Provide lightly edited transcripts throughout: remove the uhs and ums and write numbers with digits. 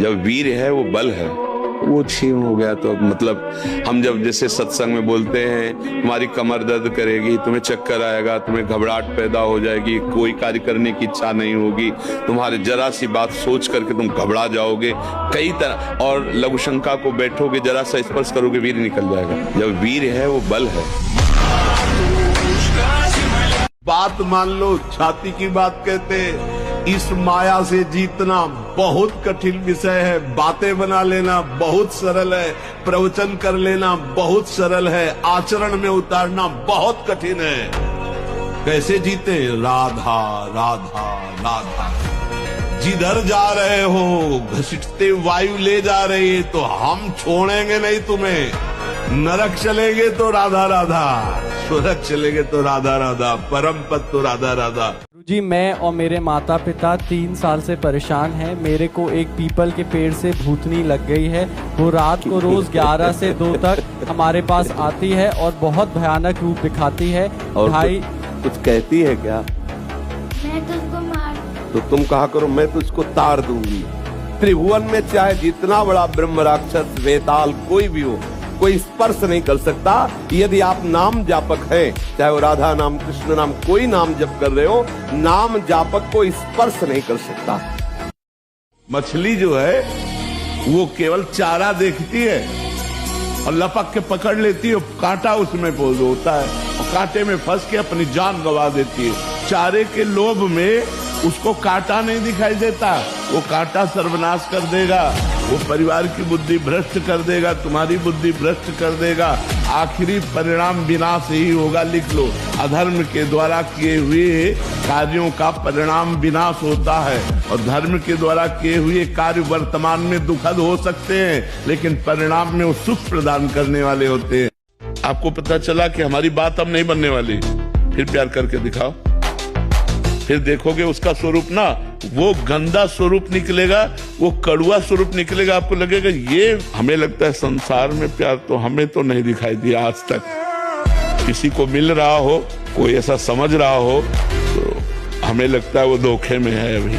जब वीर है वो बल है, वो छीन हो गया तो मतलब हम जब जैसे सत्संग में बोलते हैं तुम्हारी कमर दर्द करेगी, तुम्हें चक्कर आएगा, तुम्हें घबराहट पैदा हो जाएगी, कोई कार्य करने की इच्छा नहीं होगी, तुम्हारे जरा सी बात सोच करके तुम घबरा जाओगे कई तरह, और लघु शंका को बैठोगे, जरा सा स्पर्श करोगे वीर निकल जाएगा। जब वीर है वो बल है। बात मान लो, छाती की बात कहते। इस माया से जीतना बहुत कठिन विषय है। बातें बना लेना बहुत सरल है, प्रवचन कर लेना बहुत सरल है, आचरण में उतारना बहुत कठिन है। कैसे जीते? राधा राधा राधा। जिधर जा रहे हो घसीटते वायु ले जा रही है, तो हम छोड़ेंगे नहीं तुम्हें। नरक चलेंगे तो राधा राधा, स्वर्ग चलेंगे तो राधा राधा, परम पद तो राधा राधा। गुरुजी, मैं और मेरे माता पिता 3 साल से परेशान हैं। मेरे को एक पीपल के पेड़ से भूतनी लग गई है। वो रात को रोज 11 से 2 तक हमारे पास आती है और बहुत भयानक रूप दिखाती है। और भाई कुछ कहती है क्या? मैं तुझको मार। तो तुम कहा करो मैं तुझको तार दूंगी। त्रिभुवन में चाहे जितना बड़ा ब्रह्म राक्षस वेताल कोई भी हो, कोई स्पर्श नहीं कर सकता। यदि आप नाम जापक हैं, चाहे वो राधा नाम कृष्ण नाम कोई नाम जप कर रहे हो, नाम जापक को स्पर्श नहीं कर सकता। मछली जो है वो केवल चारा देखती है और लपक के पकड़ लेती है, कांटा उसमें पोल होता है और कांटे में फंस के अपनी जान गंवा देती है। चारे के लोभ में उसको कांटा नहीं दिखाई देता, वो कांटा सर्वनाश कर देगा, वो परिवार की बुद्धि भ्रष्ट कर देगा, तुम्हारी बुद्धि भ्रष्ट कर देगा। आखिरी परिणाम विनाश ही होगा। लिख लो, अधर्म के द्वारा किए हुए कार्यों का परिणाम विनाश होता है, और धर्म के द्वारा किए हुए कार्य वर्तमान में दुखद हो सकते हैं, लेकिन परिणाम में वो सुख प्रदान करने वाले होते हैं। आपको पता चला कि हमारी बात अब नहीं बनने वाली, फिर प्यार करके दिखाओ, फिर देखोगे उसका स्वरूप ना वो गंदा स्वरूप निकलेगा, वो कड़ुआ स्वरूप निकलेगा। आपको लगेगा ये, हमें लगता है संसार में प्यार तो हमें तो नहीं दिखाई दिया आज तक। किसी को मिल रहा हो, कोई ऐसा समझ रहा हो, तो हमें लगता है वो धोखे में है। अभी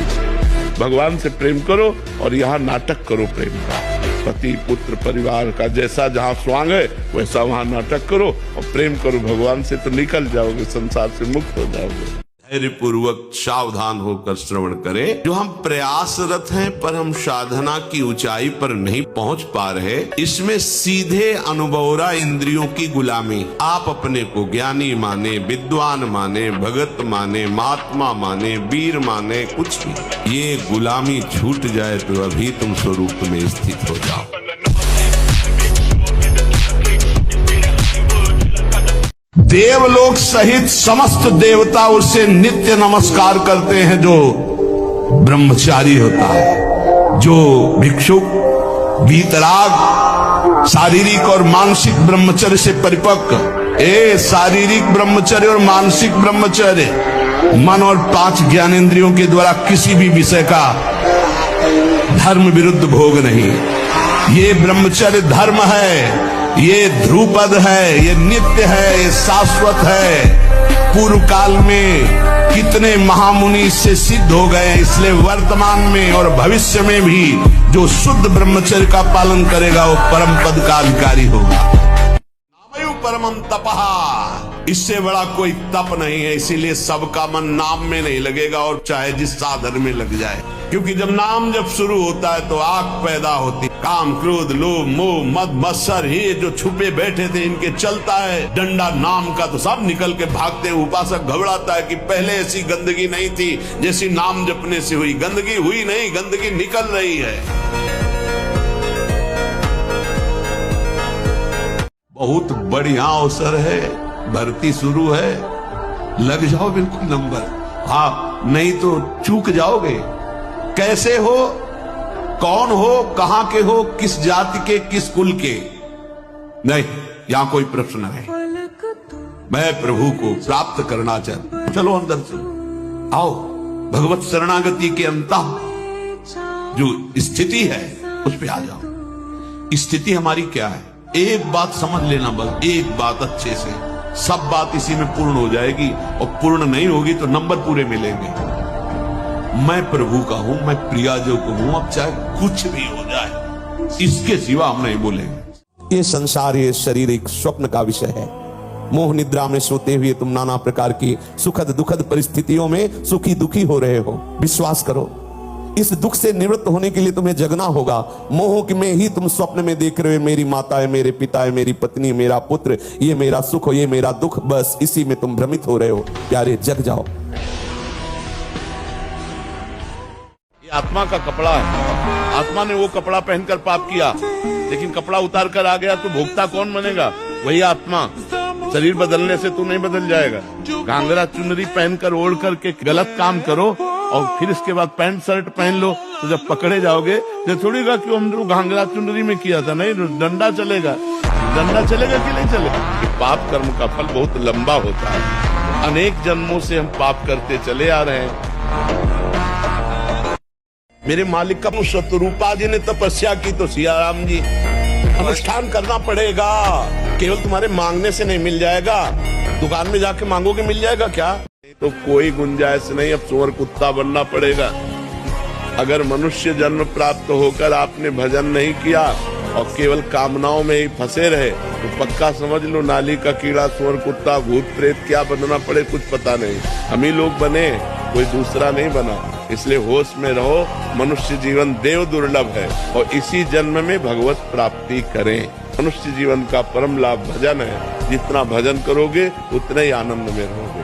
भगवान से प्रेम करो और यहाँ नाटक करो प्रेम का। पति पुत्र परिवार का जैसा जहाँ स्वांग है वैसा वहाँ नाटक करो और प्रेम करो भगवान से, तो निकल जाओगे, संसार से मुक्त हो जाओगे। धैर्य पूर्वक सावधान होकर श्रवण करें। जो हम प्रयासरत हैं पर हम साधना की ऊंचाई पर नहीं पहुंच पा रहे, इसमें सीधे अनुभवरा इंद्रियों की गुलामी। आप अपने को ज्ञानी माने, विद्वान माने, भगत माने, महात्मा माने, वीर माने, कुछ भी, ये गुलामी छूट जाए तो अभी तुम स्वरूप में स्थित हो जाओ। देवलोक सहित समस्त देवता उससे नित्य नमस्कार करते हैं। जो ब्रह्मचारी होता है, जो भिक्षुक, वीतराग, शारीरिक और मानसिक ब्रह्मचर्य से परिपक्व। शारीरिक ब्रह्मचर्य और मानसिक ब्रह्मचर्य, मन और 5 ज्ञानेंद्रियों के द्वारा किसी भी विषय का धर्म विरुद्ध भोग नहीं। ये ब्रह्मचर्य धर्म है, ये ध्रुपद है, ये नित्य है, ये शाश्वत है। पूर्व काल में कितने महामुनि इससे सिद्ध हो गए, इसलिए वर्तमान में और भविष्य में भी जो शुद्ध ब्रह्मचर्य का पालन करेगा वो परम पद का अधिकारी होगा। नामयु परमम तपः, इससे बड़ा कोई तप नहीं है। इसीलिए सबका मन नाम में नहीं लगेगा, और चाहे जिस साधन में लग जाए, क्योंकि जब नाम जब शुरू होता है तो आग पैदा होती। काम क्रोध लोभ मोह मद मत्सर ही जो छुपे बैठे थे इनके चलता है डंडा नाम का, तो सब निकल के भागते हैं। उपासक घबराता है कि पहले ऐसी गंदगी नहीं थी जैसी नाम जपने से हुई। गंदगी हुई नहीं, गंदगी निकल रही है। बहुत बढ़िया अवसर है, भर्ती शुरू है, लग जाओ बिल्कुल नंबर। हाँ, नहीं तो चूक जाओगे। कैसे हो, कौन हो, कहां के हो, किस जाति के, किस कुल के, नहीं, यहां कोई प्रश्न नहीं। मैं प्रभु को प्राप्त करना चाहता हूं। चलो अंदर से आओ, भगवत शरणागति के अंतः जो स्थिति है उस पे आ जाओ। स्थिति हमारी क्या है? एक बात समझ लेना, बस एक बात अच्छे से, सब बात इसी में पूर्ण हो जाएगी, और पूर्ण नहीं होगी तो नंबर पूरे मिलेंगे। मैं प्रभु का हूं, मैं प्रिया जो को हूं, अब चाहे कुछ भी हो जाए, इसके सिवा हम नहीं बोलेंगे। ये संसार, ये शरीर एक स्वप्न का विषय है। मोह निद्रा में सोते हुए तुम नाना प्रकार की सुखद दुखद परिस्थितियों में सुखी दुखी हो रहे हो। विश्वास करो, इस दुख से निवृत्त होने के लिए तुम्हें जगना होगा। मोह में ही तुम स्वप्न में देख रहे हो, मेरी माता है, मेरे पिता है, मेरी पत्नी, मेरा पुत्र, ये मेरा सुख, ये मेरा दुख, बस इसी में तुम भ्रमित हो रहे हो। प्यारे, जग जाओ। ये आत्मा का कपड़ा है, आत्मा ने वो कपड़ा पहनकर पाप किया, लेकिन कपड़ा उतार कर आ गया तो भोक्ता कौन बनेगा? वही आत्मा। शरीर बदलने से तू नहीं बदल जाएगा। घाघरा चुनरी पहनकर ओढ़ करके गलत काम करो और फिर इसके बाद पैंट शर्ट पहन लो, तो जब पकड़े जाओगे तो थोड़ी का क्यों हम घाघरा चुनरी में किया था, नहीं, डंडा चलेगा। डंडा चलेगा कि नहीं चलेगा? कि पाप कर्म का फल बहुत लंबा होता है। अनेक जन्मों से हम पाप करते चले आ रहे हैं। मेरे मालिक का शत्रुपा जी ने तपस्या की तो सियाराम जी, अनुष्ठान करना पड़ेगा। केवल तुम्हारे मांगने से नहीं मिल जाएगा, दुकान में जाके मांगोगे मिल जाएगा क्या? तो कोई गुंजाइश नहीं, अब सुअर कुत्ता बनना पड़ेगा। अगर मनुष्य जन्म प्राप्त होकर आपने भजन नहीं किया और केवल कामनाओं में ही फंसे रहे तो पक्का समझ लो नाली का कीड़ा, सुअर कुत्ता, भूत प्रेत क्या बनना पड़े कुछ पता नहीं। हम ही लोग बने, कोई दूसरा नहीं बना। इसलिए होश में रहो, मनुष्य जीवन देव दुर्लभ है और इसी जन्म में भगवत प्राप्ति करें। मनुष्य जीवन का परम लाभ भजन है, जितना भजन करोगे उतने ही आनंद में रहोगे।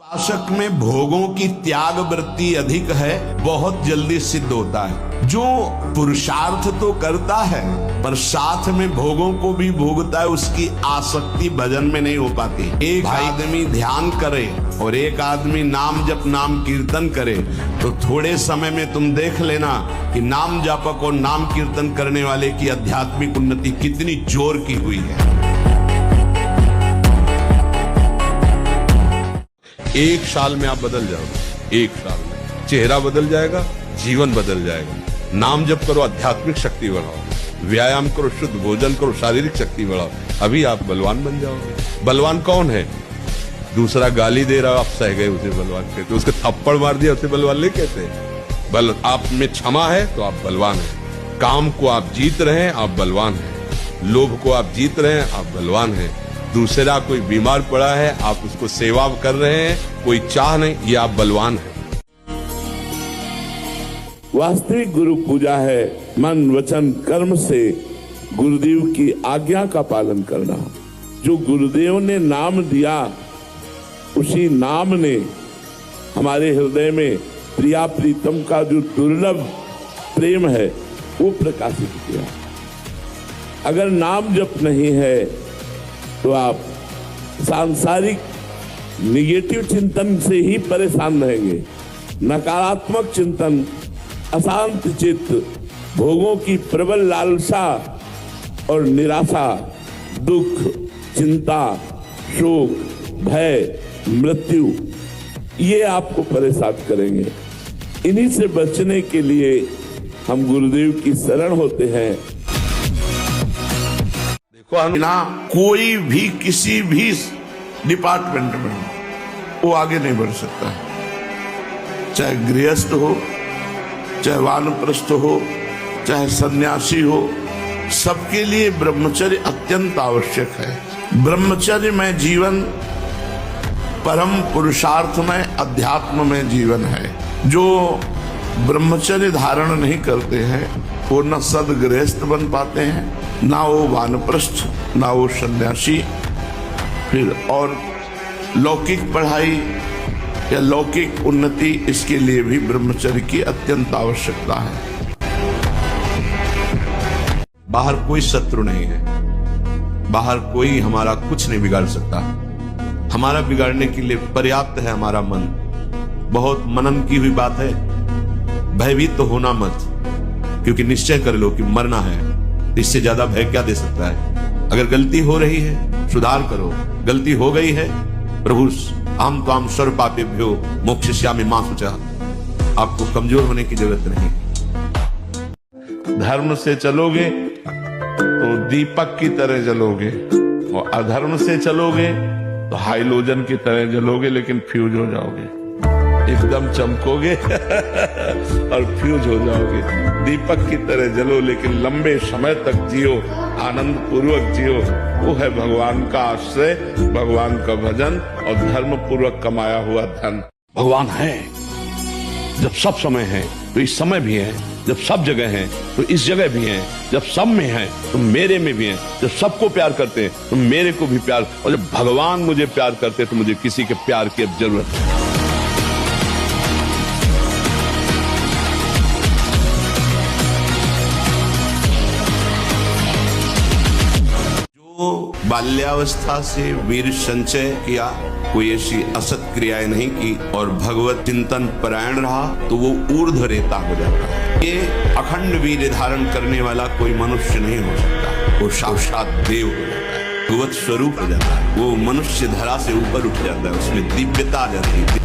शासक में भोगों की त्याग वृत्ति अधिक है, बहुत जल्दी सिद्ध होता है। जो पुरुषार्थ तो करता है पर साथ में भोगों को भी भोगता है, उसकी आसक्ति भजन में नहीं हो पाती। एक आदमी ध्यान करे और एक आदमी नाम जप नाम कीर्तन करे तो थोड़े समय में तुम देख लेना कि नाम जापक और नाम कीर्तन करने वाले की आध्यात्मिक उन्नति कितनी जोर की हुई है। एक साल में आप बदल जाओगे, एक साल में चेहरा बदल जाएगा, जीवन बदल जाएगा। नाम जप करो, आध्यात्मिक शक्ति बढ़ाओ, व्यायाम करो, शुद्ध भोजन करो, शारीरिक शक्ति बढ़ाओ, अभी आप बलवान बन जाओगे। बलवान कौन है? दूसरा गाली दे रहा, आप सह गए उसे बलवान कहते, उसके थप्पड़ मार दिया उसे बलवान नहीं कहते। बल आप में क्षमा है तो आप बलवान हैं। काम को आप जीत रहे हैं, आप बलवान हैं। लोभ को आप जीत रहे हैं, आप बलवान हैं। दूसरा कोई बीमार पड़ा है, आप उसको सेवा कर रहे हैं, कोई चाह नहीं, ये आप बलवान हैं। वास्तविक गुरु पूजा है मन वचन कर्म से गुरुदेव की आज्ञा का पालन करना। जो गुरुदेव ने नाम दिया, उसी नाम ने हमारे हृदय में प्रिया प्रीतम का जो दुर्लभ प्रेम है वो प्रकाशित किया। अगर नाम जप नहीं है तो आप सांसारिक निगेटिव चिंतन से ही परेशान रहेंगे। नकारात्मक चिंतन, अशांत चित्त, भोगों की प्रबल लालसा और निराशा, दुख, चिंता, शोक, भय, मृत्यु, ये आपको परेशान करेंगे। इन्हीं से बचने के लिए हम गुरुदेव की शरण होते हैं। ना कोई भी किसी भी डिपार्टमेंट में वो आगे नहीं बढ़ सकता है। चाहे गृहस्थ हो, चाहे वानप्रस्थ हो, चाहे सन्यासी हो, सबके लिए ब्रह्मचर्य अत्यंत आवश्यक है। ब्रह्मचर्य में जीवन परम पुरुषार्थ में अध्यात्म में जीवन है। जो ब्रह्मचर्य धारण नहीं करते हैं वो न सदगृहस्थ बन पाते हैं, ना वो वानप्रस्थ, ना वो सन्यासी। फिर और लौकिक पढ़ाई या लौकिक उन्नति, इसके लिए भी ब्रह्मचर्य की अत्यंत आवश्यकता है। बाहर कोई शत्रु नहीं है, बाहर कोई हमारा कुछ नहीं बिगाड़ सकता। हमारा बिगाड़ने के लिए पर्याप्त है हमारा मन। बहुत मनन की हुई बात है। भयभीत तो होना मत, क्योंकि निश्चय कर लो कि मरना है। इससे ज्यादा भय क्या दे सकता है? अगर गलती हो रही है सुधार करो, गलती हो गई है प्रभु आम त्वाम सर्व पापेभ्यो मोक्षयिष्यामि मा शुचः, आपको कमजोर होने की जरूरत नहीं। धर्म से चलोगे तो दीपक की तरह जलोगे और अधर्म से चलोगे तो हाइलोजन की तरह जलोगे, लेकिन फ्यूज हो जाओगे। एक एकदम चमकोगे और फ्यूज हो जाओगे। दीपक की तरह जलो लेकिन लंबे समय तक जियो, आनंद पूर्वक जियो। वो है भगवान का आश्रय, भगवान का भजन और धर्म पूर्वक कमाया हुआ धन। भगवान है जब सब समय है तो इस समय भी है, जब सब जगह है तो इस जगह भी है, जब सब में है तो मेरे में भी है, जब सबको प्यार करते हैं तो मेरे को भी प्यार, और जब भगवान मुझे प्यार करते हैं तो मुझे किसी के प्यार की अब जरूरत है। बाल्यावस्था से वीर संचय किया, कोई ऐसी असत क्रियाएं नहीं की और भगवत चिंतन परायण रहा तो वो ऊर्ध्व रेता हो जाता है। ये अखंड वीर धारण करने वाला कोई मनुष्य नहीं हो सकता, वो साक्षात देव हो जाता है, भगवत स्वरूप हो जाता है, वो मनुष्य धरा से ऊपर उठ जाता है, उसमें दिव्यता आ जाती है।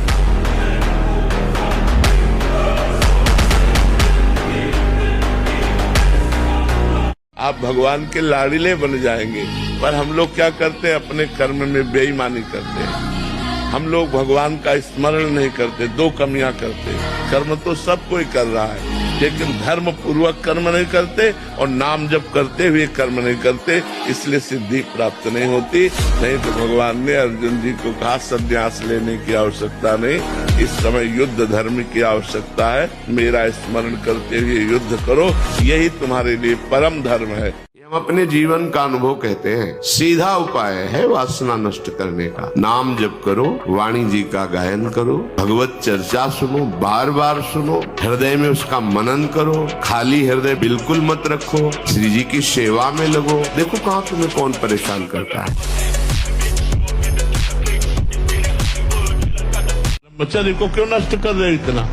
आप भगवान के लाड़िले बन जाएंगे। पर हम लोग क्या करते हैं, अपने कर्म में बेईमानी करते हैं। हम लोग भगवान का स्मरण नहीं करते, दो कमियां करते हैं। कर्म तो सब कोई कर रहा है लेकिन धर्म पूर्वक कर्म नहीं करते और नाम जप करते हुए कर्म नहीं करते, इसलिए सिद्धि प्राप्त नहीं होती। नहीं तो भगवान ने अर्जुन जी को कहा संन्यास लेने की आवश्यकता नहीं, इस समय युद्ध धर्म की आवश्यकता है, मेरा स्मरण करते हुए युद्ध करो, यही तुम्हारे लिए परम धर्म है। हम अपने जीवन का अनुभव कहते हैं, सीधा उपाय है वासना नष्ट करने का। नाम जप करो, वाणी जी का गायन करो, भगवत चर्चा सुनो, बार बार सुनो, हृदय में उसका मनन करो, खाली हृदय बिल्कुल मत रखो, श्री जी की सेवा में लगो। देखो कहाँ तुम्हें कौन परेशान करता है। ब्रह्मचर्य को क्यों नष्ट कर रहे इतना?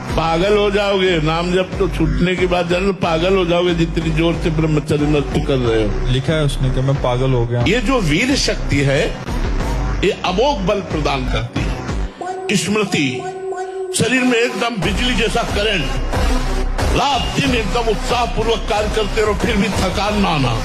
पागल हो जाओगे। नाम जब तो छूटने के बाद जान लो पागल हो जाओगे, जितनी जोर से ब्रह्मचर्य नष्ट कर रहे हो। लिखा है उसने कि मैं पागल हो गया। ये जो वीर शक्ति है ये अमोघ बल प्रदान करती है। स्मृति शरीर में एकदम बिजली जैसा करंट, रात दिन एकदम उत्साह पूर्वक कार्य करते रहो, फिर भी थकान ना आना।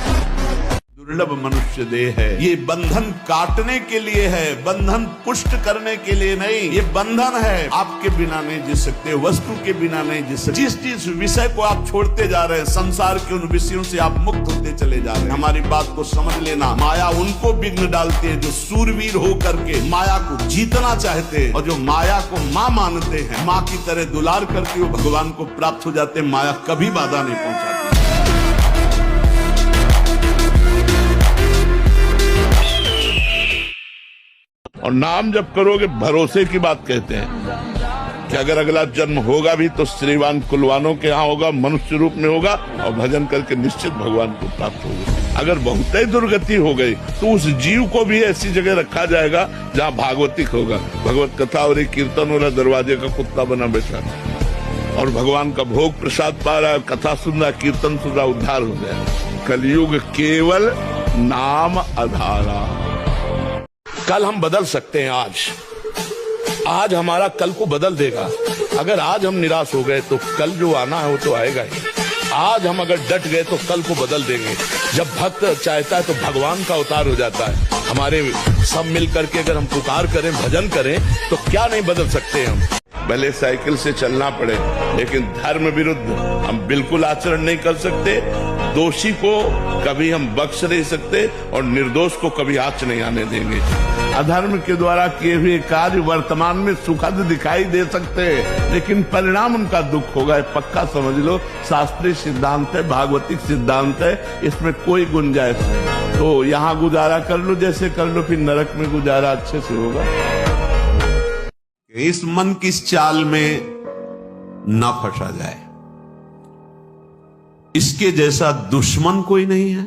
दुर्लभ मनुष्य देह है, ये बंधन काटने के लिए है, बंधन पुष्ट करने के लिए नहीं। ये बंधन है, आपके बिना नहीं जी सकते, वस्तु के बिना नहीं जी सकते। जिस विषय को आप छोड़ते जा रहे हैं, संसार के उन विषयों से आप मुक्त होते चले जा रहे हैं। हमारी बात को समझ लेना, माया उनको विघ्न डालती है जो सूरवीर हो करके माया को जीतना चाहते हैं, और जो माया को माँ मानते हैं, माँ की तरह दुलार करके वो भगवान को प्राप्त हो जाते हैं। माया कभी बाधा नहीं पहुंचाती। और नाम जब करोगे, भरोसे की बात कहते हैं कि अगर अगला जन्म होगा भी तो श्रीवान कुलवानों के यहाँ होगा, मनुष्य रूप में होगा, और भजन करके निश्चित भगवान को प्राप्त होगा। अगर बहुत ही दुर्गति हो गई तो उस जीव को भी ऐसी जगह रखा जाएगा जहाँ भागवतिक होगा, भगवत कथा और कीर्तन वाला दरवाजे का कुत्ता बना बैठा और भगवान का भोग प्रसाद पा रहा है, कथा सुन रहा, कीर्तन सुन रहा, उद्धार हो गया। कलयुग केवल नाम आधारा। कल हम बदल सकते हैं, आज हमारा कल को बदल देगा। अगर आज हम निराश हो गए तो कल जो आना है वो तो आएगा ही। आज हम अगर डट गए तो कल को बदल देंगे। जब भक्त चाहता है तो भगवान का अवतार हो जाता है। हमारे सब मिल करके अगर हम पुकार करें, भजन करें तो क्या नहीं बदल सकते हम। भले साइकिल से चलना पड़े लेकिन धर्म विरुद्ध हम बिल्कुल आचरण नहीं कर सकते। दोषी को कभी हम बख्श नहीं सकते और निर्दोष को कभी आँच नहीं आने देंगे। अधर्म के द्वारा किए हुए कार्य वर्तमान में सुखद दिखाई दे सकते हैं लेकिन परिणाम उनका दुख होगा, पक्का समझ लो। शास्त्रीय सिद्धांत है, भागवतिक सिद्धांत है, इसमें कोई गुंजाइश नहीं। तो यहाँ गुजारा कर लो जैसे कर लो, फिर नरक में गुजारा अच्छे से होगा। इस मन की इस चाल में न फंसा जाए। इसके जैसा दुश्मन कोई नहीं है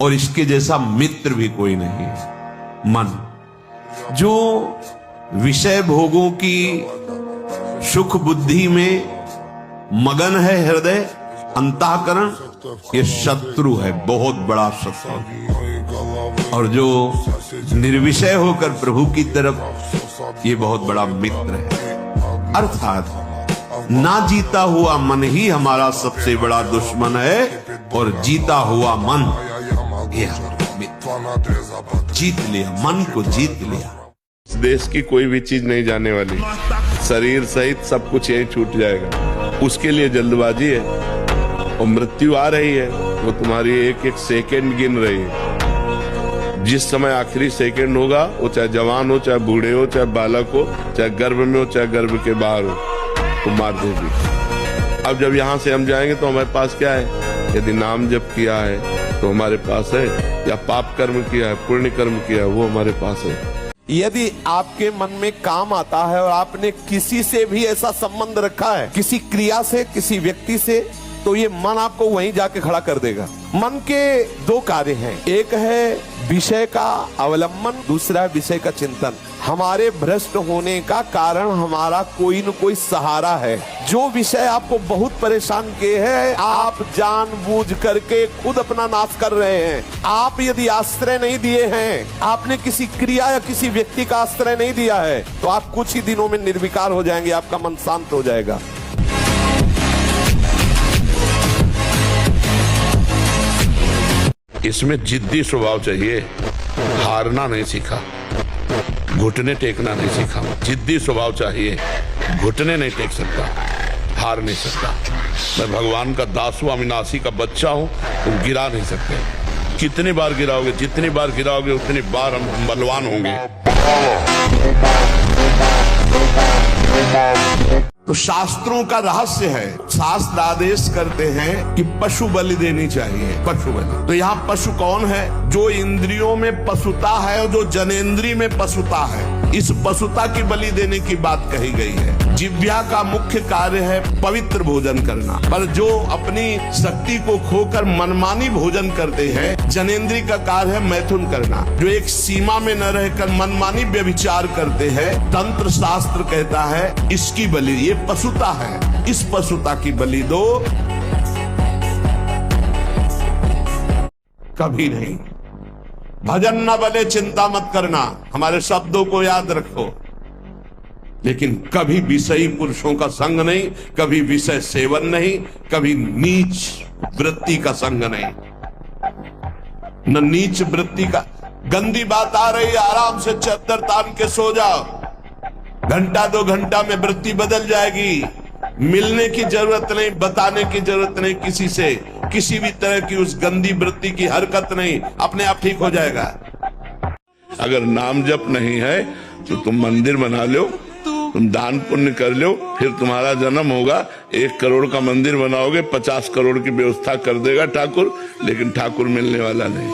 और इसके जैसा मित्र भी कोई नहीं है। मन जो विषय भोगों की सुख बुद्धि में मगन है, हृदय अंतःकरण, ये शत्रु है, बहुत बड़ा शत्रु। और जो निर्विषय होकर प्रभु की तरफ, ये बहुत बड़ा मित्र है। अर्थात ना जीता हुआ मन ही हमारा सबसे बड़ा दुश्मन है और जीता हुआ मन ये जीत लिया, मन को जीत लिया। देश की कोई भी चीज नहीं जाने वाली। शरीर सहित सब कुछ यही छूट जाएगा। उसके लिए जल्दबाजी है और मृत्यु आ रही है, वो तुम्हारी एक एक सेकंड गिन रही है। जिस समय आखिरी सेकंड होगा, वो चाहे जवान हो, चाहे बूढ़े हो, चाहे बालक हो, चाहे गर्भ में हो, चाहे गर्भ के बाहर हो, तो मार देगी। अब जब यहाँ से हम जाएंगे तो हमारे पास क्या है? यदि नाम जप किया है तो हमारे पास है, या पाप कर्म किया है, पुण्य कर्म किया है, वो हमारे पास है। यदि आपके मन में काम आता है और आपने किसी से भी ऐसा संबंध रखा है, किसी क्रिया से, किसी व्यक्ति से, तो ये मन आपको वहीं जाके खड़ा कर देगा। मन के दो कार्य हैं, एक है विषय का अवलंबन, दूसरा है विषय का चिंतन। हमारे भ्रष्ट होने का कारण हमारा कोई न कोई सहारा है। जो विषय आपको बहुत परेशान किए हैं, आप जानबूझ करके खुद अपना नाश कर रहे हैं। आप यदि आश्रय नहीं दिए हैं, आपने किसी क्रिया या किसी व्यक्ति का आश्रय नहीं दिया है, तो आप कुछ ही दिनों में निर्विकार हो जाएंगे, आपका मन शांत हो जाएगा। इसमें जिद्दी स्वभाव चाहिए, हारना नहीं सीखा, घुटने टेकना नहीं सीखा। जिद्दी स्वभाव चाहिए, घुटने नहीं टेक सकता, हार नहीं सकता। मैं भगवान का दास हूं, अविनाशी का बच्चा हूं, तुम गिरा नहीं सकते। कितनी बार गिराओगे, जितनी बार गिराओगे उतनी बार हम बलवान होंगे। तो शास्त्रों का रहस्य है, शास्त्र आदेश करते हैं कि पशु बलि देनी चाहिए, पशु बलि। तो यहाँ पशु कौन है? जो इंद्रियों में पशुता है और जो जनेंद्रिय में पशुता है, इस पशुता की बलि देने की बात कही गई है। जिह्वा का मुख्य कार्य है पवित्र भोजन करना, पर जो अपनी शक्ति को खोकर मनमानी भोजन करते हैं, जनेंद्रिय का कार्य है मैथुन करना। जो एक सीमा में न रहकर मनमानी व्यभिचार करते हैं, तंत्र शास्त्र कहता है इसकी बलि, ये पशुता है, इस पशुता की बलि दो। कभी नहीं। भजन न बले चिंता मत करना, हमारे शब्दों को याद रखो। लेकिन कभी विषयी पुरुषों का संग नहीं, कभी विषय सेवन नहीं, कभी नीच वृत्ति का संग नहीं। न नीच वृत्ति का, गंदी बात आ रही है, आराम से चद्दर तान के सो जाओ, घंटा 2 घंटा में वृत्ति बदल जाएगी। मिलने की जरूरत नहीं, बताने की जरूरत नहीं किसी से, किसी भी तरह की उस गंदी वृत्ति की हरकत नहीं, अपने आप ठीक हो जाएगा। अगर नाम जप नहीं है तो तुम मंदिर बना लो, तुम दान पुण्य कर लो, फिर तुम्हारा जन्म होगा। 1 करोड़ का मंदिर बनाओगे, 50 करोड़ की व्यवस्था कर देगा ठाकुर, लेकिन ठाकुर मिलने वाला नहीं।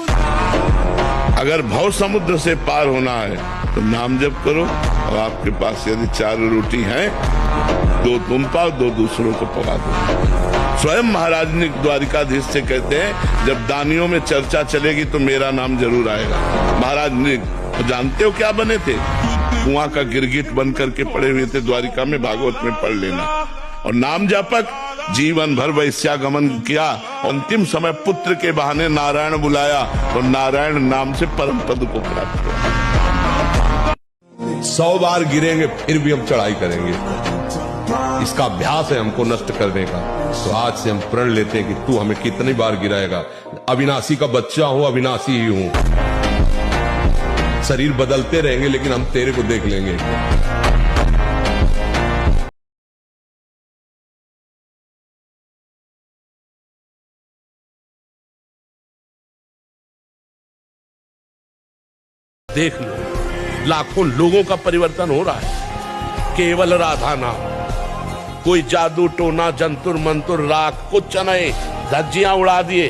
अगर भव समुद्र से पार होना है तो नाम जप करो, और आपके पास यदि 4 रोटी है, 2 तुम पाओ, 2 दूसरों को पका दो। स्वयं महाराज ने द्वारिकाधीश से कहते हैं, जब दानियों में चर्चा चलेगी तो मेरा नाम जरूर आएगा। महाराज ने, जानते हो क्या बने थे? कुआं का गिरगिट बन करके पड़े हुए थे द्वारिका में, भागवत में पढ़ लेना। और नाम जापक जीवन भर वैश्यागमन किया, अंतिम समय पुत्र के बहाने नारायण बुलाया, तो नारायण नाम से परम पद को प्राप्त किया। 100 बार गिरेंगे फिर भी हम चढ़ाई करेंगे। इसका अभ्यास है हमको नष्ट करने का। तो आज से हम प्रण लेते हैं कि तू हमें कितनी बार गिराएगा। अविनाशी का बच्चा हूं, अविनाशी ही हूं। शरीर बदलते रहेंगे लेकिन हम तेरे को देख लेंगे। देख लो, लाखों लोगों का परिवर्तन हो रहा है केवल राधा नाम। कोई जादू टोना जंतुर मंतुर राख कुछ नहीं, धज्जियां उड़ा दिए,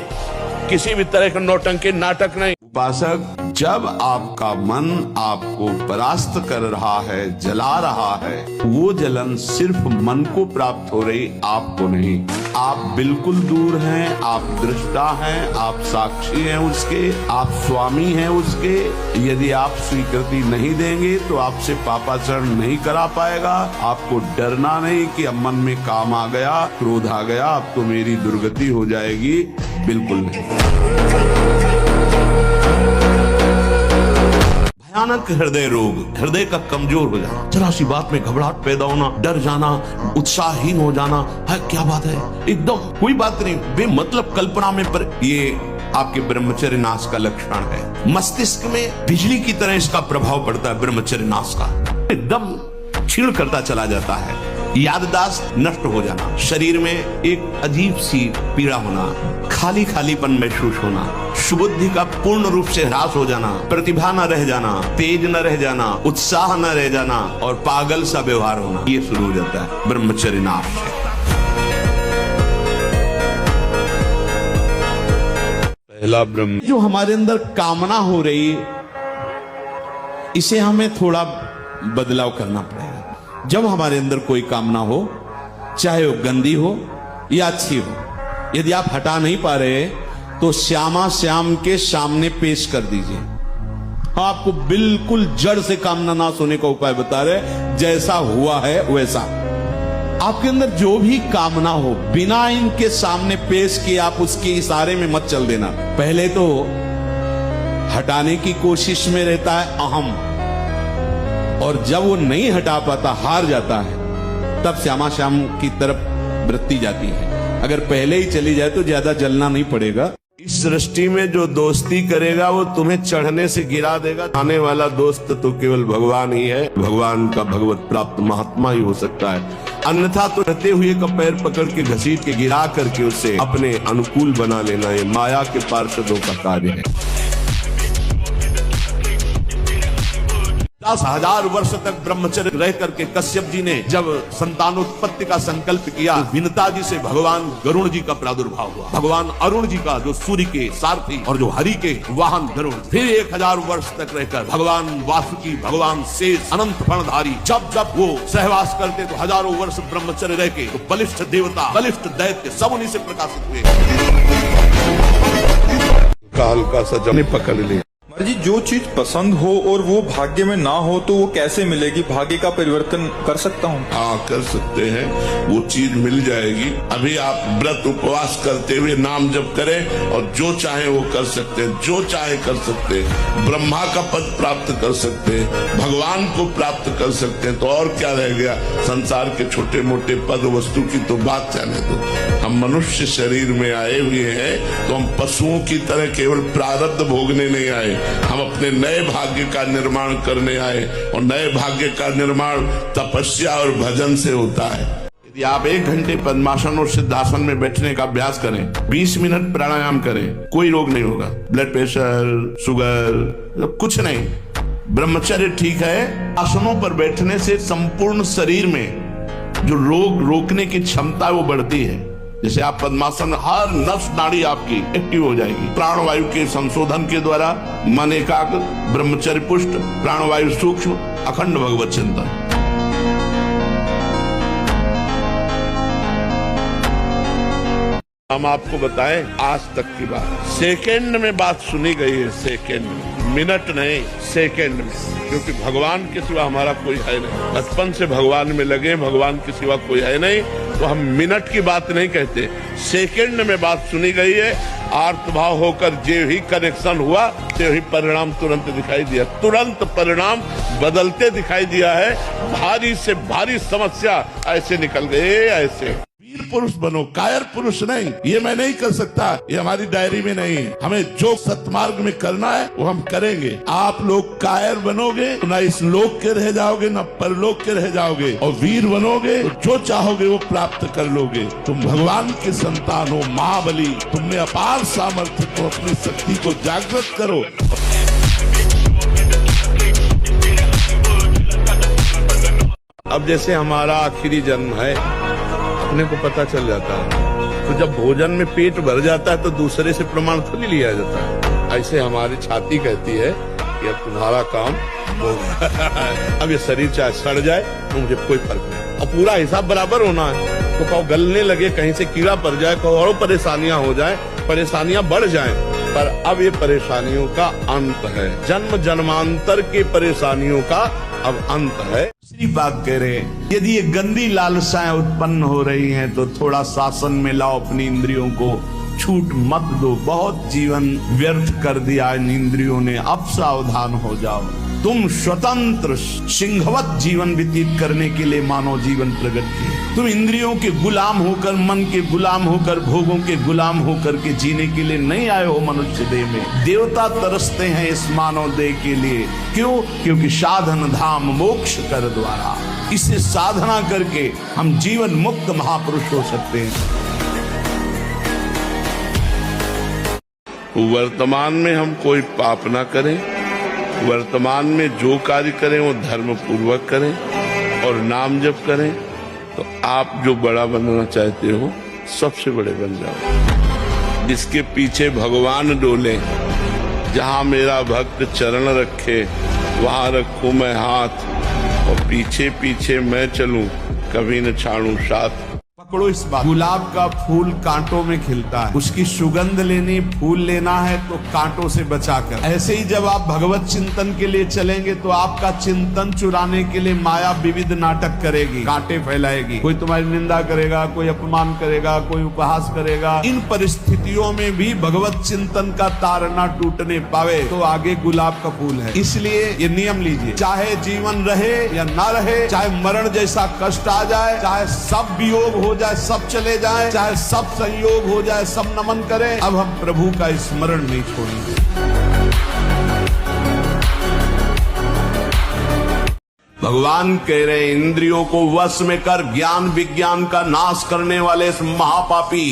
किसी भी तरह का नौटंकी नाटक नहीं। उपासक, जब आपका मन आपको परास्त कर रहा है, जला रहा है, वो जलन सिर्फ मन को प्राप्त हो रही, आपको नहीं। आप बिल्कुल दूर हैं, आप दृष्टा हैं, आप साक्षी हैं उसके, आप स्वामी हैं उसके। यदि आप स्वीकृति नहीं देंगे तो आपसे पापाचरण नहीं करा पाएगा। आपको डरना नहीं कि अब मन में काम आ गया, क्रोध आ गया, अब तो मेरी दुर्गति हो जाएगी, बिल्कुल नहीं। भयानक हृदय रोग, हृदय का कमजोर हो जाना, जरा सी बात में घबराहट पैदा होना, डर जाना, उत्साहहीन हो जाना, है क्या बात है, एकदम कोई बात नहीं, बेमतलब कल्पना में, पर ये आपके ब्रह्मचर्य नाश का लक्षण है। मस्तिष्क में बिजली की तरह इसका प्रभाव पड़ता है ब्रह्मचर्य नाश का। एकदम क्षीण करता चला जाता है। याददाश्त नष्ट हो जाना, शरीर में एक अजीब सी पीड़ा होना, खाली खालीपन महसूस होना, सुबुद्धि का पूर्ण रूप से ह्रास हो जाना, प्रतिभा न रह जाना, तेज न रह जाना, उत्साह न रह जाना और पागल सा व्यवहार होना, ये शुरू हो जाता है ब्रह्मचर्य नाश से। पहला ब्रह्म जो हमारे अंदर कामना हो रही, इसे हमें थोड़ा बदलाव करना पड़ेगा। जब हमारे अंदर कोई कामना हो, चाहे वो गंदी हो या अच्छी हो, यदि आप हटा नहीं पा रहे तो श्यामा श्याम के सामने पेश कर दीजिए। हाँ, आपको बिल्कुल जड़ से कामना नाश होने का उपाय बता रहे, जैसा हुआ है वैसा। आपके अंदर जो भी कामना हो, बिना इनके सामने पेश किए आप उसके इशारे में मत चल देना। पहले तो हटाने की कोशिश में रहता है अहम, और जब वो नहीं हटा पाता, हार जाता है, तब श्यामा श्याम की तरफ वृत्ति जाती है। अगर पहले ही चली जाए तो ज्यादा जलना नहीं पड़ेगा। इस सृष्टि में जो दोस्ती करेगा वो तुम्हें चढ़ने से गिरा देगा। आने वाला दोस्त तो केवल भगवान ही है, भगवान का भगवत प्राप्त महात्मा ही हो सकता है। अन्यथा तो रहते हुए का पैर पकड़ के घसीट के गिरा करके उसे अपने अनुकूल बना लेना, ये माया के पार्षदों का कार्य है। 10,000 वर्ष तक ब्रह्मचर्य रह करके कश्यप जी ने जब संतानोत्पत्ति का संकल्प किया, विनता जी से भगवान गरुण जी का प्रादुर्भाव हुआ। भगवान अरुण जी का, जो सूर्य के सारथी और जो हरि के वाहन गरुण, फिर 1000 वर्ष तक रहकर भगवान वासुकी, भगवान शेष, अनंत फणधारी, जब जब वो सहवास करते तो हजारों वर्ष ब्रह्मचर्य रह के तो बलिष्ठ देवता, बलिष्ठ दैत्य सब उन्हीं से प्रकाशित हुए। हल्का सा जमने पकड़ लिया। जी, जो चीज पसंद हो और वो भाग्य में ना हो तो वो कैसे मिलेगी? भाग्य का परिवर्तन कर सकता हूँ? हाँ, कर सकते हैं, वो चीज मिल जाएगी। अभी आप व्रत उपवास करते हुए नाम जप करें और जो चाहे वो कर सकते हैं, जो चाहे कर सकते हैं। ब्रह्मा का पद प्राप्त कर सकते हैं, भगवान को प्राप्त कर सकते हैं, तो और क्या रह गया? संसार के छोटे मोटे पद वस्तु की तो बात जाने दो। हम मनुष्य शरीर में आए हुए हैं तो हम पशुओं की तरह केवल प्रारब्ध भोगने नहीं आए, हम अपने नए भाग्य का निर्माण करने आए, और नए भाग्य का निर्माण तपस्या और भजन से होता है। यदि आप 1 घंटे पद्मासन और सिद्धासन में बैठने का अभ्यास करें, 20 मिनट प्राणायाम करें, कोई रोग नहीं होगा। ब्लड प्रेशर, शुगर, कुछ नहीं। ब्रह्मचर्य ठीक है। आसनों पर बैठने से संपूर्ण शरीर में जो रोग रोकने की क्षमता है वो बढ़ती है। जैसे आप पद्मासन, हर नस नाड़ी आपकी एक्टिव हो जाएगी। प्राणवायु के संशोधन के द्वारा मन एकाग्र, ब्रह्मचर्य पुष्ट, प्राणवायु सूक्ष्म, अखंड भगवत चिंतन। हम आपको बताएं आज तक की बात, सेकंड में बात सुनी गई है, सेकंड में, मिनट नहीं, सेकंड में, क्योंकि भगवान के सिवा हमारा कोई है नहीं। बचपन से भगवान में लगे, भगवान के सिवा कोई है नहीं, तो हम मिनट की बात नहीं कहते, सेकंड में बात सुनी गई है। आर्तभाव होकर जो ही कनेक्शन हुआ तो ही परिणाम तुरंत दिखाई दिया, तुरंत परिणाम बदलते दिखाई दिया है। भारी से भारी समस्या ऐसे निकल गए, ऐसे। वीर पुरुष बनो, कायर पुरुष नहीं। ये मैं नहीं कर सकता, ये हमारी डायरी में नहीं है। हमें जो सत्मार्ग में करना है वो हम करेंगे। आप लोग कायर बनोगे तो ना इस लोक के रह जाओगे, ना परलोक के रह जाओगे, और वीर बनोगे तो जो चाहोगे वो प्राप्त कर लोगे। तुम भगवान के संतान हो, महाबली, तुम में अपार सामर्थ्य, तो अपनी शक्ति को जागृत करो। अब जैसे हमारा आखिरी जन्म है, अपने को पता चल जाता है, तो जब भोजन में पेट भर जाता है तो दूसरे से प्रमाण थोड़ी लिया जाता है। ऐसे हमारी छाती कहती है कि अब तुम्हारा काम हो गया। अब ये शरीर चाहे सड़ जाए तो मुझे कोई फर्क नहीं, और पूरा हिसाब बराबर होना है। तो कहो गलने लगे, कहीं से कीड़ा पड़ जाए, कहो और परेशानियां हो जाए, परेशानियां बढ़ जाएं, पर अब ये परेशानियों का अंत है। जन्म जन्मांतर की परेशानियों का अब अंत है। दूसरी बात कह रहे हैं, यदि ये गंदी लालसाएं उत्पन्न हो रही हैं तो थोड़ा शासन में लाओ अपनी इंद्रियों को, छूट मत दो। बहुत जीवन व्यर्थ कर दिया इन इंद्रियों ने, अब सावधान हो जाओ। तुम स्वतंत्र सिंहवत जीवन व्यतीत करने के लिए मानव जीवन प्रकट किए। तुम इंद्रियों के गुलाम होकर, मन के गुलाम होकर, भोगों के गुलाम होकर के जीने के लिए नहीं आए हो मनुष्य देह में। देवता तरसते हैं इस मानव देह के लिए। क्यों? क्योंकि साधन धाम मोक्ष कर द्वारा। इसे साधना करके हम जीवन मुक्त महापुरुष हो सकते हैं। वर्तमान में हम कोई पाप ना करें, वर्तमान में जो कार्य करें वो धर्म पूर्वक करें और नाम जप करें, तो आप जो बड़ा बनना चाहते हो सबसे बड़े बन जाओ। जिसके पीछे भगवान डोले, जहां मेरा भक्त चरण रखे वहां रखूं मैं हाथ, और पीछे पीछे मैं चलूं कभी न छाड़ूं साथ। पकड़ो इस बात, गुलाब का फूल कांटों में खिलता है, उसकी सुगंध लेनी, फूल लेना है तो कांटों से बचाकर। ऐसे ही जब आप भगवत चिंतन के लिए चलेंगे तो आपका चिंतन चुराने के लिए माया विविध नाटक करेगी, कांटे फैलाएगी। कोई तुम्हारी निंदा करेगा, कोई अपमान करेगा, कोई उपहास करेगा। इन परिस्थितियों में भी भगवत चिंतन का तार ना टूटने पावे तो आगे गुलाब का फूल है। इसलिए ये नियम लीजिए, चाहे जीवन रहे या ना रहे, चाहे मरण जैसा कष्ट आ जाए, चाहे सब वियोग हो जाए, सब चले जाए, चाहे सब संयोग हो जाए, सब नमन करें, अब हम प्रभु का स्मरण नहीं छोड़ेंगे। भगवान कह रहे हैं, इंद्रियों को वश में कर ज्ञान विज्ञान का नाश करने वाले इस महापापी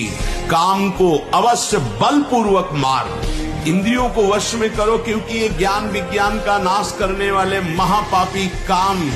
काम को अवश्य बलपूर्वक मार। इंद्रियों को वश में करो, क्योंकि ये ज्ञान विज्ञान का नाश करने वाले महापापी काम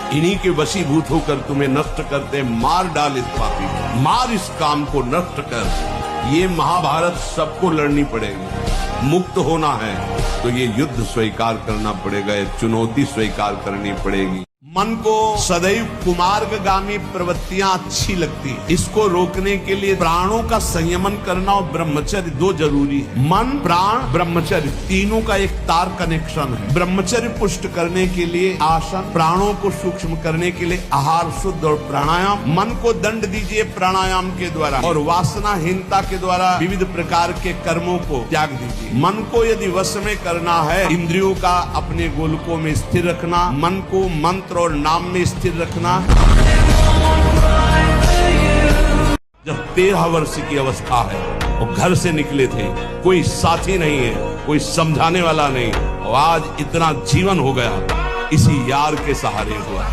इन्हीं के वशीभूत होकर तुम्हें नष्ट करते। मार डाल इस पापी को, मार इस काम को नष्ट कर। ये महाभारत सबको लड़नी पड़ेगी। मुक्त होना है तो ये युद्ध स्वीकार करना पड़ेगा, ये चुनौती स्वीकार करनी पड़ेगी। मन को सदैव कुमार्गामी प्रवृत्तियां अच्छी लगती हैं। इसको रोकने के लिए प्राणों का संयमन करना और ब्रह्मचर्य दो जरूरी है। मन, प्राण, ब्रह्मचर्य तीनों का एक तार कनेक्शन है। ब्रह्मचर्य पुष्ट करने के लिए आसन, प्राणों को सूक्ष्म करने के लिए आहार शुद्ध और प्राणायाम। मन को दंड दीजिए प्राणायाम के द्वारा, और वासनाहीनता के द्वारा विविध प्रकार के कर्मों को त्याग दीजिए। मन को यदि वश में करना है, इंद्रियों का अपने गोलकों में स्थिर रखना, मन को मंत्र और नाम में स्थिर रखना। जब 13 वर्ष की अवस्था है और घर से निकले थे, कोई साथी नहीं है, कोई समझाने वाला नहीं, और आज इतना जीवन हो गया इसी यार के सहारे हुआ।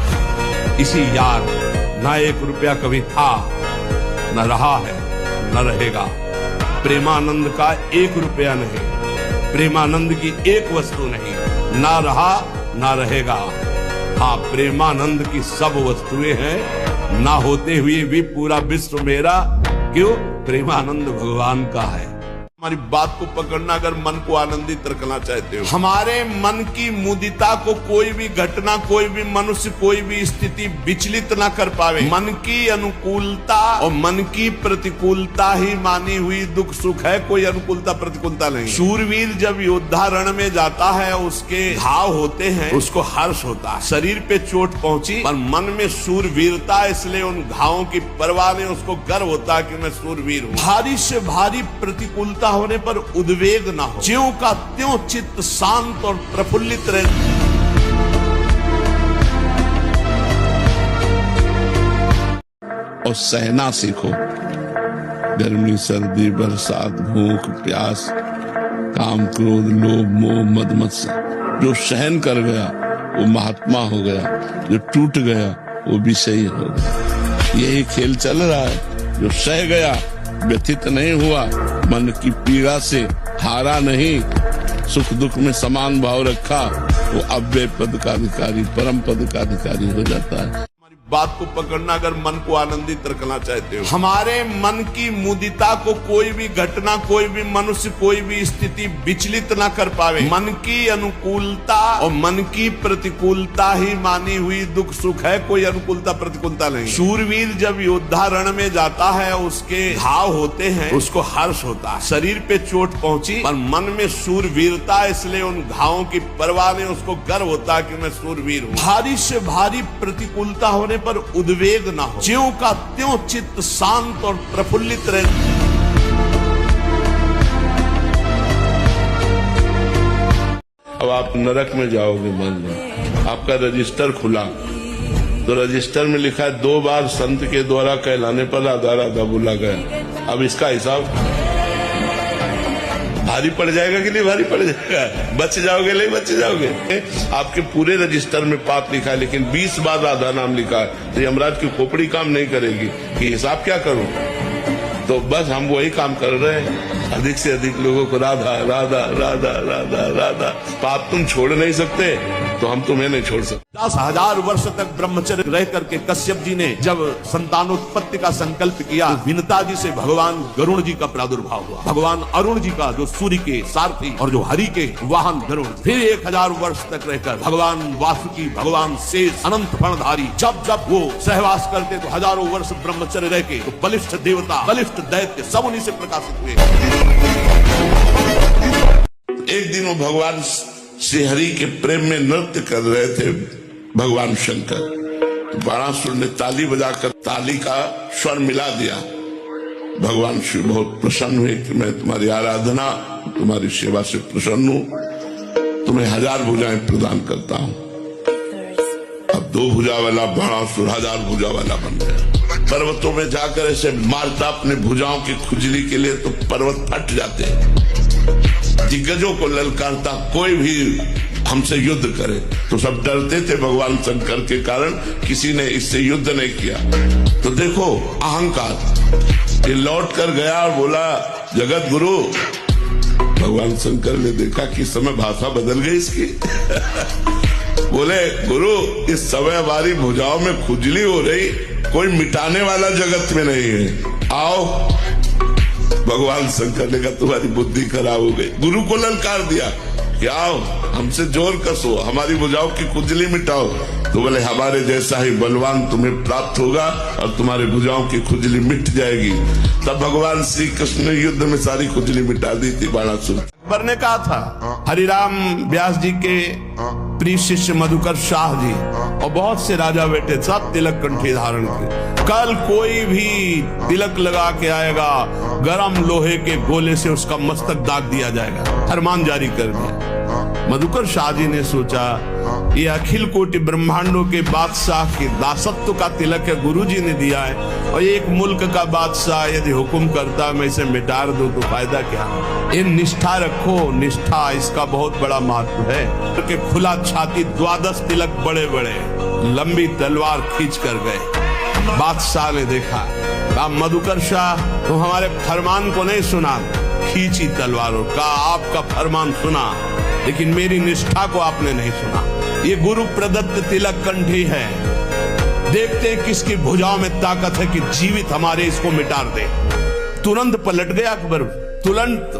इसी यार, ना 1 रुपया कभी था, न रहा है, न रहेगा। प्रेमानंद का 1 रुपया नहीं, प्रेमानंद की 1 वस्तु नहीं, ना रहा ना रहेगा। हाँ, प्रेमानंद की सब वस्तुएं हैं, ना होते हुए भी पूरा विश्व मेरा। क्यों? प्रेमानंद भगवान का है। हमारी बात को पकड़ना, अगर मन को आनंदित रखना चाहते हो। हमारे मन की मुदिता को कोई भी घटना, कोई भी मनुष्य, कोई भी स्थिति विचलित ना कर पावे। मन की अनुकूलता और मन की प्रतिकूलता ही मानी हुई दुख सुख है, कोई अनुकूलता प्रतिकूलता नहीं। शूरवीर जब योद्धा रण में जाता है, उसके घाव होते हैं, उसको हर्ष होता है। शरीर पे चोट पहुंची पर मन में शूरवीरता, इसलिए उन घावों की परवाह नहीं, उसको गर्व होता है कि मैं शूरवीर हूँ। भारी से भारी प्रतिकूलता होने पर उद्वेग ना हो, ज्यों का त्यों चित्त शांत और प्रफुल्लित रहे। और सहना सीखो, गर्मी सर्दी बरसात भूख प्यास काम क्रोध लोभ मोह मद मत्सर। जो सहन कर गया वो महात्मा हो गया, जो टूट गया वो विषयी हो गया। यही खेल चल रहा है। जो सह गया, व्यथित नहीं हुआ, मन की पीड़ा से हारा नहीं, सुख दुख में समान भाव रखा, वो अव्यय पद का अधिकारी, परम पद का अधिकारी हो जाता है। बात को पकड़ना, अगर मन को आनंदित रखना चाहते हो। हमारे मन की मुदिता को कोई भी घटना, कोई भी मनुष्य, कोई भी स्थिति विचलित ना कर पावे। मन की अनुकूलता और मन की प्रतिकूलता ही मानी हुई दुख सुख है, कोई अनुकूलता प्रतिकूलता नहीं। शूरवीर जब योद्धा रण में जाता है, उसके घाव होते हैं, उसको हर्ष होता है। शरीर पे चोट पहुंची पर मन में शूरवीरता, इसलिए उन घावों की परवाह नहीं, उसको गर्व होता है कि मैं शूरवीर हूँ। भारी से भारी प्रतिकूलता होने पर उद्वेग ना हो, ज्यों का त्यों चित्त शांत और प्रफुल्लित रहे। अब आप नरक में जाओगे, मान लो आपका रजिस्टर खुला तो रजिस्टर में लिखा है 2 बार संत के द्वारा कहलाने पर आधा आधा बोला गया। अब इसका हिसाब भारी पड़ जाएगा कि नहीं भारी पड़ जाएगा, बच जाओगे नहीं बच जाओगे। आपके पूरे रजिस्टर में पाप लिखा है लेकिन 20 बार राधा नाम लिखा है, तो यमराज की खोपड़ी काम नहीं करेगी कि हिसाब क्या करूं। तो बस हम वही काम कर रहे हैं, अधिक से अधिक लोगों को राधा राधा राधा राधा राधा। पाप तुम छोड़ नहीं सकते तो हम तुम्हें नहीं छोड़ सकते। 10,000 वर्ष तक ब्रह्मचर्य रह करके कश्यप जी ने जब संतानोत्पत्ति का संकल्प किया, तो विनता जी से भगवान गरुण जी का प्रादुर्भाव हुआ। भगवान अरुण जी का, जो सूर्य के सारथी और जो हरि के वाहन गरुण। फिर 1000 वर्ष तक रहकर भगवान वासुकी, भगवान शेष, अनंत फणधारी जब जब वो सहवास करते तो हजारों वर्ष ब्रह्मचर्य रह के तो बलिष्ठ देवता, बलिष्ठ दैत्य सब उन्हीं से प्रकाशित हुए। एक दिन वो भगवान श्री हरि के प्रेम में नृत्य कर रहे थे भगवान शंकर। बाणासुर ने ताली बजाकर ताली का स्वर मिला दिया। भगवान शिव बहुत प्रसन्न हुए कि मैं तुम्हारी आराधना, तुम्हारी सेवा से प्रसन्न हूं, तुम्हें 1000 भुजाएं प्रदान करता हूं। अब 2 भुजा वाला बाणासुर 1000 भुजा वाला बन गया। पर्वतों में जाकर ऐसे मारता अपने भुजाओं की खुजली के लिए तो पर्वत फट जाते। दिग्गजों को ललकारता, कोई भी हमसे युद्ध करे तो सब डरते थे भगवान शंकर के कारण, किसी ने इससे युद्ध नहीं किया। तो देखो अहंकार, ये लौट कर गया और बोला जगत गुरु। भगवान शंकर ने देखा कि इस समय भाषा बदल गई इसकी। बोले गुरु, इस समय हमारी भुजाओं में खुजली हो रही, कोई मिटाने वाला जगत में नहीं है, आओ। भगवान शंकर ने कहा तुम्हारी बुद्धि खराब हो गई। गुरु को ललकार दिया कि आओ हमसे जोर कसो, हमारी भुजाओं की खुजली मिटाओ। तो बोले हमारे जैसा ही बलवान तुम्हें प्राप्त होगा और तुम्हारी भुजाओं की खुजली मिट जाएगी। तब भगवान श्री कृष्ण ने युद्ध में सारी खुजली मिटा दी थी बाणासुर। अकबर ने कहा था, हरिराम व्यास जी के प्रिय शिष्य मधुकर शाह जी और बहुत से राजा बेटे सब तिलक कंठी धारण किए। कल कोई भी तिलक लगा के आएगा, गरम लोहे के गोले से उसका मस्तक दाग दिया जाएगा, फरमान जारी कर दिया। मधुकर शाह जी ने सोचा ये अखिल कोटि ब्रह्मांडों के बादशाह के दासत्व का तिलक है, गुरुजी ने दिया है, और एक मुल्क का बादशाह यदि हुक्म करता मैं इसे मिटा दूं तो फायदा क्या। ये निष्ठा रखो, निष्ठा इसका बहुत बड़ा महत्व है। के खुला छाती 12 तिलक बड़े बड़े लंबी तलवार खींच कर गए। बादशाह ने देखा, कहा मधुकर शाह तुम हमारे फरमान को नहीं सुना, खींची तलवारों का आपका फरमान सुना लेकिन मेरी निष्ठा को आपने नहीं सुना। ये गुरु प्रदत्त तिलक कंठी है, देखते हैं किसकी भुजाओं में ताकत है कि जीवित हमारे इसको मिटा दे। तुरंत पलट गया अकबर, तुरंत